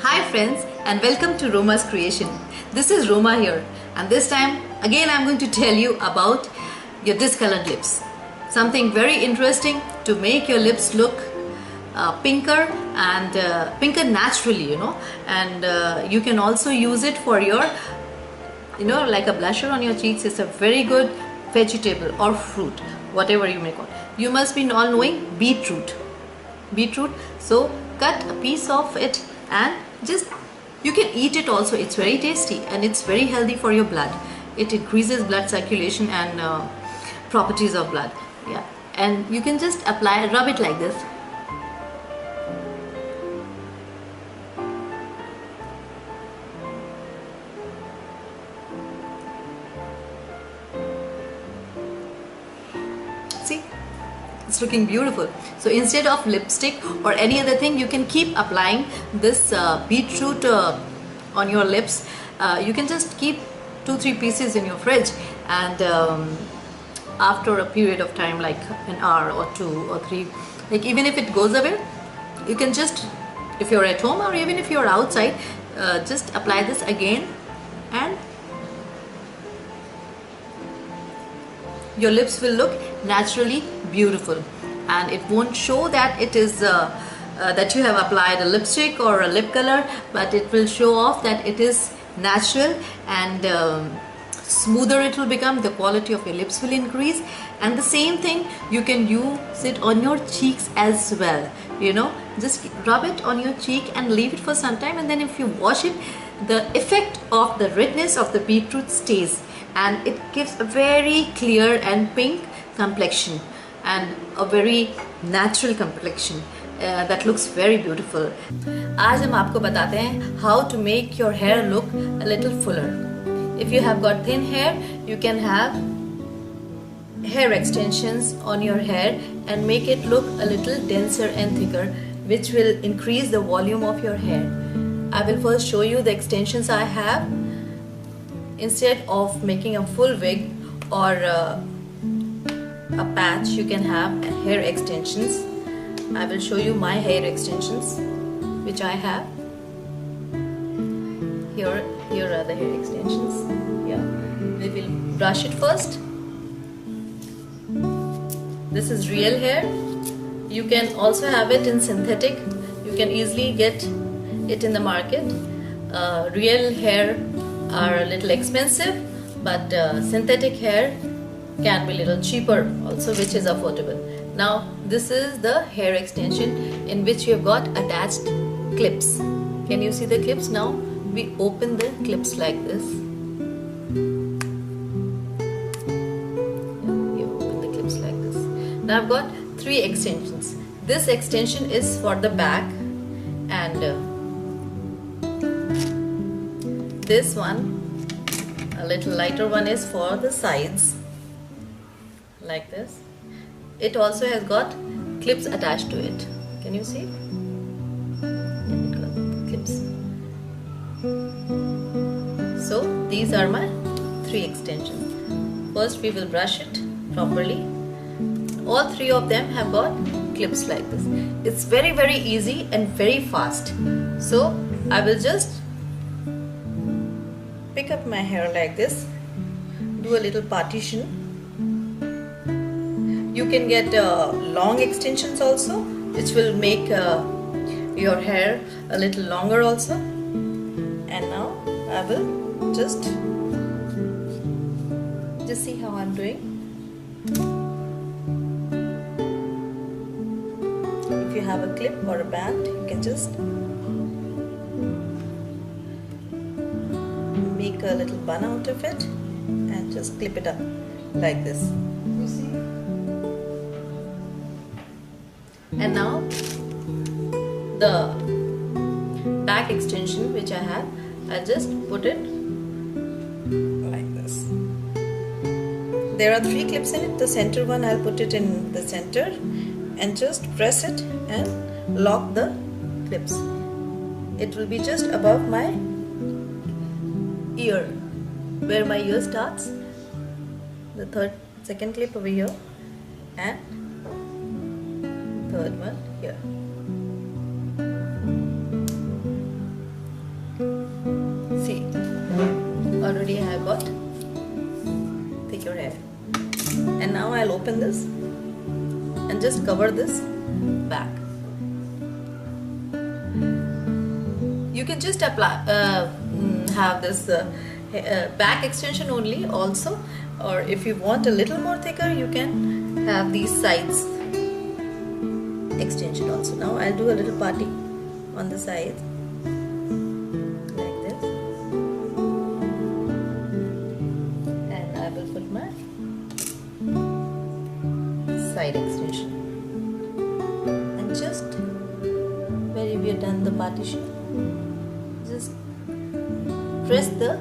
Hi friends and welcome to Roma's Creation. This is Roma here and this time again I'm going to tell you about your discolored lips. Something very interesting to make your lips look pinker and pinker naturally, and you can also use it for your, like a blusher on your cheeks. It's a very good vegetable or fruit, whatever you may call it. You must be all knowing beetroot. So cut a piece of it and just you can eat it also. It's very tasty and it's very healthy for your blood. It increases blood circulation and properties of blood. Yeah, and you can just rub it like this. See, it's looking beautiful. So instead of lipstick or any other thing, you can keep applying this beetroot on your lips. You can just keep 2-3 pieces in your fridge, and after a period of time, like an hour or 2 or 3, like even if it goes away, you can just, if you're at home or even if you're outside, just apply this again and your lips will look naturally beautiful, and it won't show that it is that you have applied a lipstick or a lip color, but it will show off that it is natural, and smoother it will become. The quality of your lips will increase, and the same thing you can use it on your cheeks as well. Just rub it on your cheek and leave it for some time, and then if you wash it, the effect of the redness of the beetroot stays, and it gives a very clear and pink complexion and a very natural complexion that looks very beautiful. आज हम आपको बताते हैं how to make your hair look a little fuller. If you have got thin hair, you can have hair extensions on your hair and make it look a little denser and thicker, which will increase the volume of your hair. I will first show you the extensions I have. Instead of making a full wig or a patch, you can have hair extensions. I will show you my hair extensions which I have. Here are the hair extensions. Yeah, we will brush it first. This is real hair. You can also have it in synthetic. You can easily get it in the market. Real hair are a little expensive, but synthetic hair can be a little cheaper also, which is affordable. Now this is the hair extension in which you have got attached clips. Can you see the clips? Now we open the clips like this. You open the clips like this. Now I've got 3 extensions. This extension is for the back, and this one, a little lighter one, is for the sides like this. It also has got clips attached to it. Can you see? Yeah, it got clips. So these are my 3 extensions. First we will brush it properly. All 3 of them have got clips like this. It's very, very easy and very fast. So I will just pick up my hair like this, do a little partition. You can get long extensions also, which will make your hair a little longer also. And now I will just see how I'm doing. If you have a clip or a band, you can just make a little bun out of it and just clip it up like this. You see? And now the back extension which I have, I'll just put it like this. There are 3 clips in it. The center one, I'll put it in the center and just press it and lock the clips. It will be just above my ear, where my ear starts. The second clip over here, and third one here. open this and just cover this back. You can just apply have this back extension only also, or if you want a little more thicker, you can have these sides extension also. Now I'll do a little parting on the sides like this, and I will put my side extension, and just where we have done the partition, just press the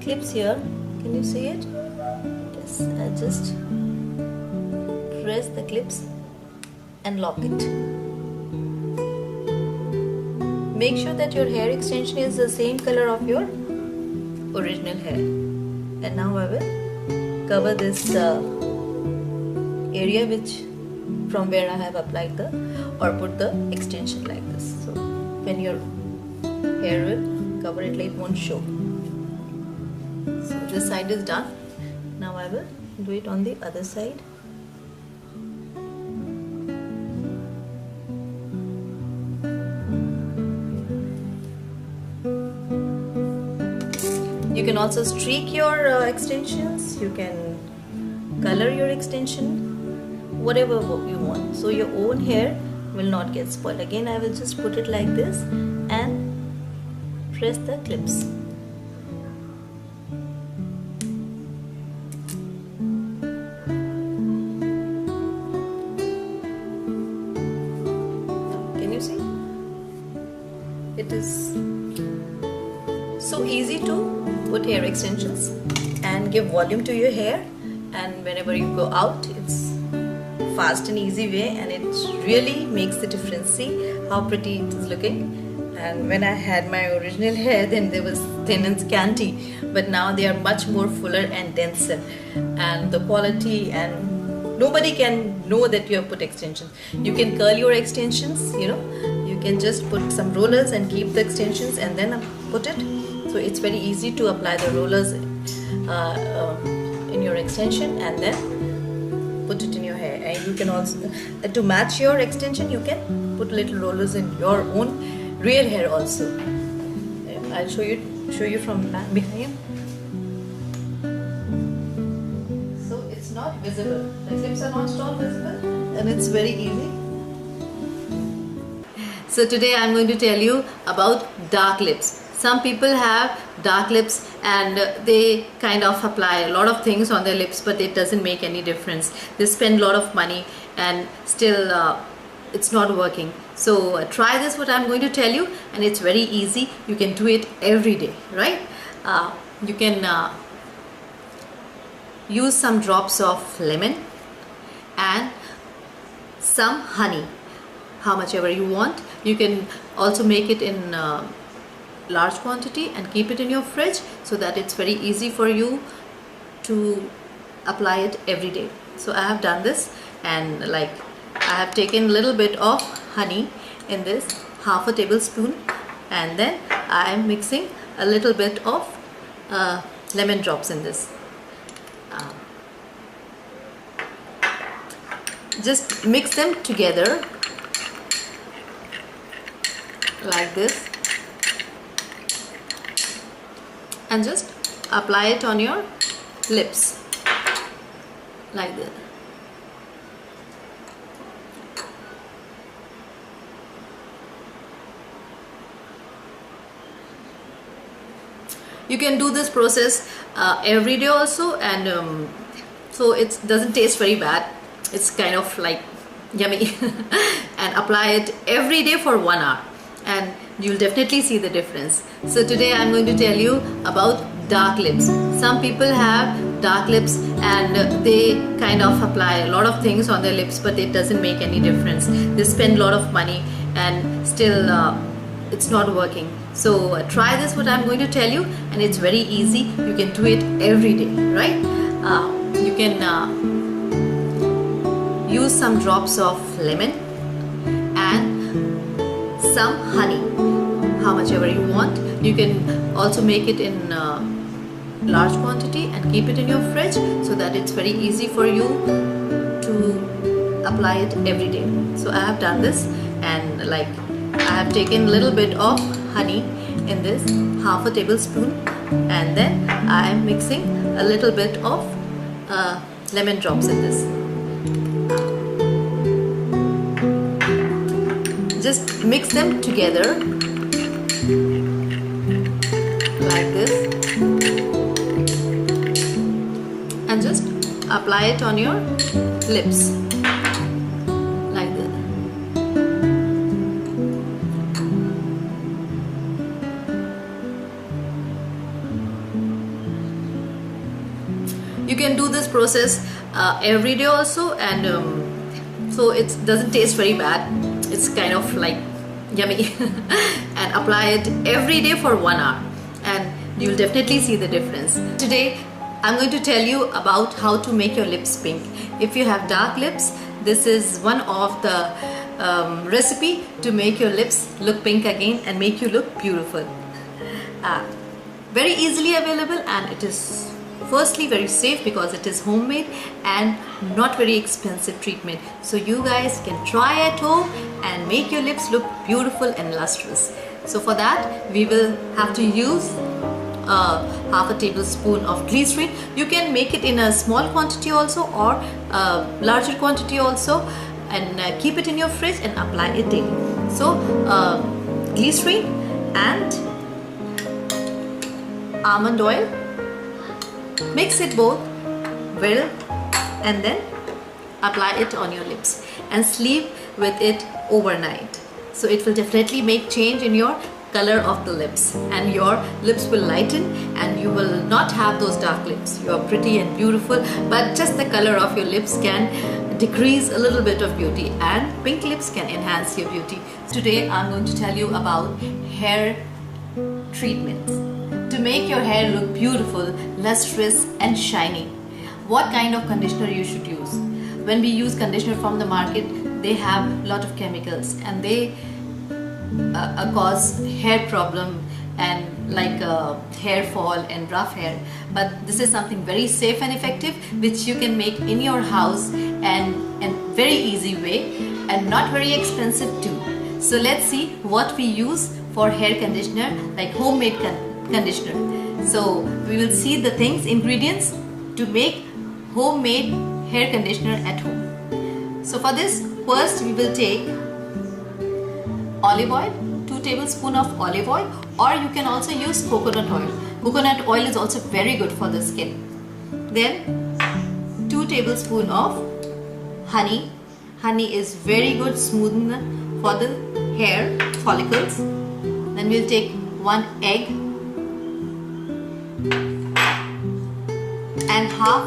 clips here. Can you see it? Yes, just press the clips and lock it. Make sure that your hair extension is the same color of your original hair. And now I will cover this area which from where I have applied the or put the extension like this. So when your hair will cover it, like it won't show. So this side is done. Now I will do it on the other side. You can also streak your extensions, you can color your extension, whatever you want, so your own hair will not get spoiled. Again, I will just put it like this and press the clips. Can you see? It is so easy to put hair extensions and give volume to your hair, and whenever you go out, it's fast and easy way, and it really makes the difference. See how pretty it is looking. And when I had my original hair, then they was thin and scanty, but now they are much more fuller and denser, and the quality, and nobody can know that you have put extensions. You can curl your extensions, you know, you can just put some rollers and keep the extensions and then put it. So it's very easy to apply the rollers in your extension and then put it in your hair. And you can also, to match your extension, you can put little rollers in your own real hair also. I'll show you from behind. So it's not visible. The clips are not at all visible, and it's very easy. So today I'm going to tell you about dark lips. Some people have dark lips and they kind of apply a lot of things on their lips, but it doesn't make any difference. They spend a lot of money and still it's not working. So try this, what I'm going to tell you, and it's very easy. You can do it every day, right? You can use some drops of lemon and some honey, how much ever you want. You can also make it in large quantity and keep it in your fridge, so that it's very easy for you to apply it every day. So I have done this, and like I have taken a little bit of honey in this, half a tablespoon, and then I am mixing a little bit of lemon drops in this. Just mix them together like this, and just apply it on your lips like this. You can do this process every day also, and so it doesn't taste very bad. It's kind of like yummy. And apply it every day for 1 hour, and you'll definitely see the difference. So today I'm going to tell you about dark lips. Some people have dark lips and they kind of apply a lot of things on their lips, but it doesn't make any difference. They spend a lot of money and still it's not working. So try this, what I'm going to tell you, and it's very easy. You can do it every day, right? You can use some drops of lemon and some honey, how much ever you want. You can also make it in large quantity and keep it in your fridge, so that it's very easy for you to apply it every day. So I have done this, and like I have taken a little bit of honey in this, half a tablespoon, and then I am mixing a little bit of lemon drops in this. Just mix them together like this, and just apply it on your lips like this. You can do this process every day also, and so it doesn't taste very bad. It's kind of like yummy. And apply it every day for 1 hour, and you'll definitely see the difference. Today I'm going to tell you about how to make your lips pink. If you have dark lips, this is one of the recipe to make your lips look pink again and make you look beautiful. Very easily available, and it is firstly very safe because it is homemade and not very expensive treatment. So you guys can try at home and make your lips look beautiful and lustrous. So for that we will have to use half a tablespoon of glycerin. You can make it in a small quantity also, or larger quantity also, and keep it in your fridge and apply it daily. So glycerin and almond oil, mix it both well, and then apply it on your lips and sleep with it overnight. So it will definitely make change in your color of the lips, and your lips will lighten, and you will not have those dark lips. You are pretty and beautiful, but just the color of your lips can decrease a little bit of beauty, and pink lips can enhance your beauty. Today I'm going to tell you about hair treatments to make your hair look beautiful, lustrous and shiny. What kind of conditioner you should use? When we use conditioner from the market, they have a lot of chemicals, and they cause hair problem and like hair fall and rough hair. But this is something very safe and effective which you can make in your house, and very easy way, and not very expensive too. So let's see what we use for hair conditioner, like homemade conditioner. So we will see the things, ingredients to make homemade hair conditioner at home. So for this, first we will take olive oil, 2 tablespoons of olive oil, or you can also use coconut oil. Coconut oil is also very good for the skin. Then 2 tablespoons of honey. Honey is very good smoother for the hair follicles. Then we'll take 1 egg and half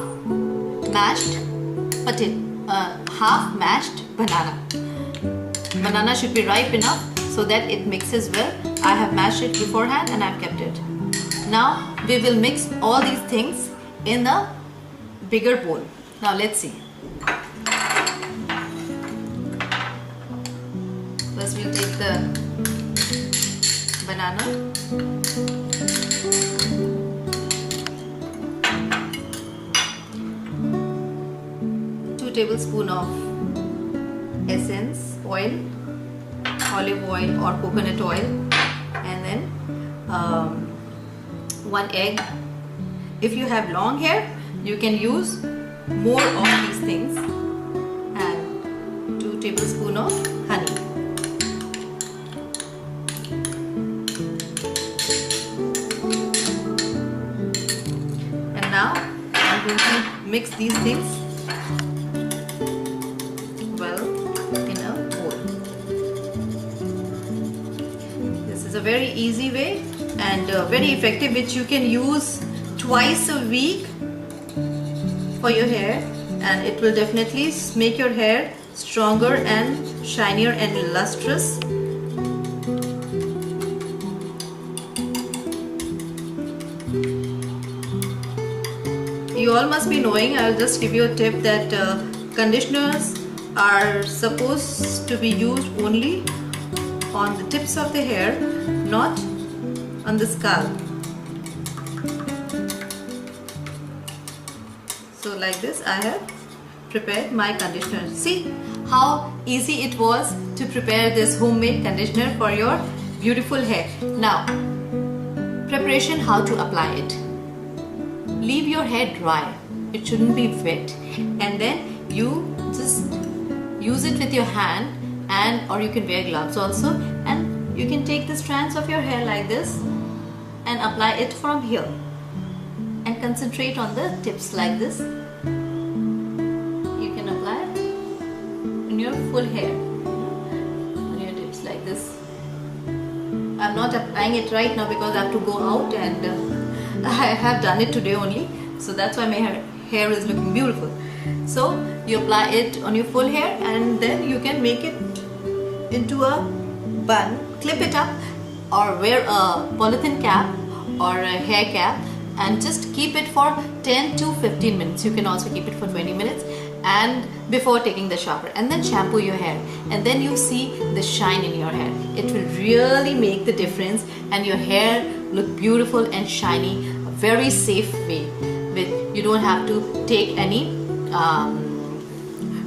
mashed banana. Banana should be ripe enough so that it mixes well. I have mashed it beforehand and I've kept it. Now we will mix all these things in a bigger bowl. Now let's see. First we'll take the banana. 2 tablespoons of essence oil, olive oil or coconut oil, and then 1 egg. If you have long hair, you can use more of these things, and 2 tablespoons of honey. And now I'm going to mix these things well in a bowl. This is a very easy way and very effective, which you can use twice a week for your hair, and it will definitely make your hair stronger and shinier and lustrous. You all must be knowing, I'll just give you a tip, that conditioners are supposed to be used only on the tips of the hair, not on the scalp. So like this I have prepared my conditioner. See how easy it was to prepare this homemade conditioner for your beautiful hair. Now, preparation, how to apply it. Leave your hair dry. It shouldn't be wet. And then you just use it with your hand, and or you can wear gloves also, and you can take the strands of your hair like this and apply it from here and concentrate on the tips like this. You can apply it in your full hair, on your tips like this. I'm not applying it right now because I have to go out, and I have done it today only, so that's why my hair is looking beautiful. So you apply it on your full hair, and then you can make it into a bun, clip it up, or wear a polythene cap or a hair cap, and just keep it for 10 to 15 minutes. You can also keep it for 20 minutes, and before taking the shower, and then shampoo your hair, and then you see the shine in your hair. It will really make the difference, and your hair look beautiful and shiny, a very safe way. You don't have to take any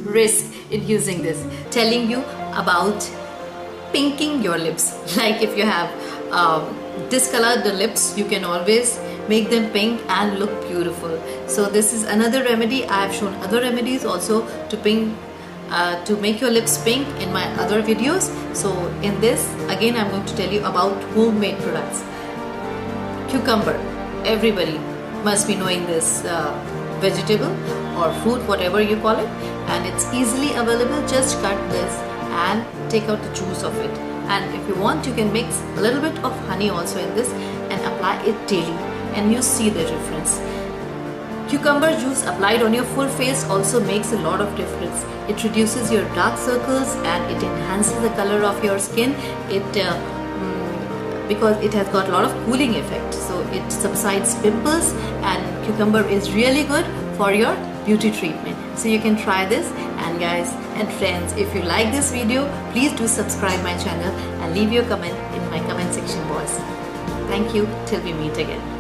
risk in using this. Telling you about pinking your lips. Like if you have discolored the lips, you can always make them pink and look beautiful. So this is another remedy. I have shown other remedies also to pink, to make your lips pink in my other videos. So in this, again, I'm going to tell you about homemade products. Cucumber. Everybody must be knowing this vegetable or fruit, whatever you call it, and it's easily available. Just cut this and take out the juice of it, and if you want, you can mix a little bit of honey also in this and apply it daily, and you see the difference. Cucumber juice applied on your full face also makes a lot of difference. It reduces your dark circles and it enhances the color of your skin. Because it has got a lot of cooling effect, so it subsides pimples, and cucumber is really good for your beauty treatment. So you can try this. And guys and friends, if you like this video, please do subscribe my channel and leave your comment in my comment section box. Thank you till we meet again.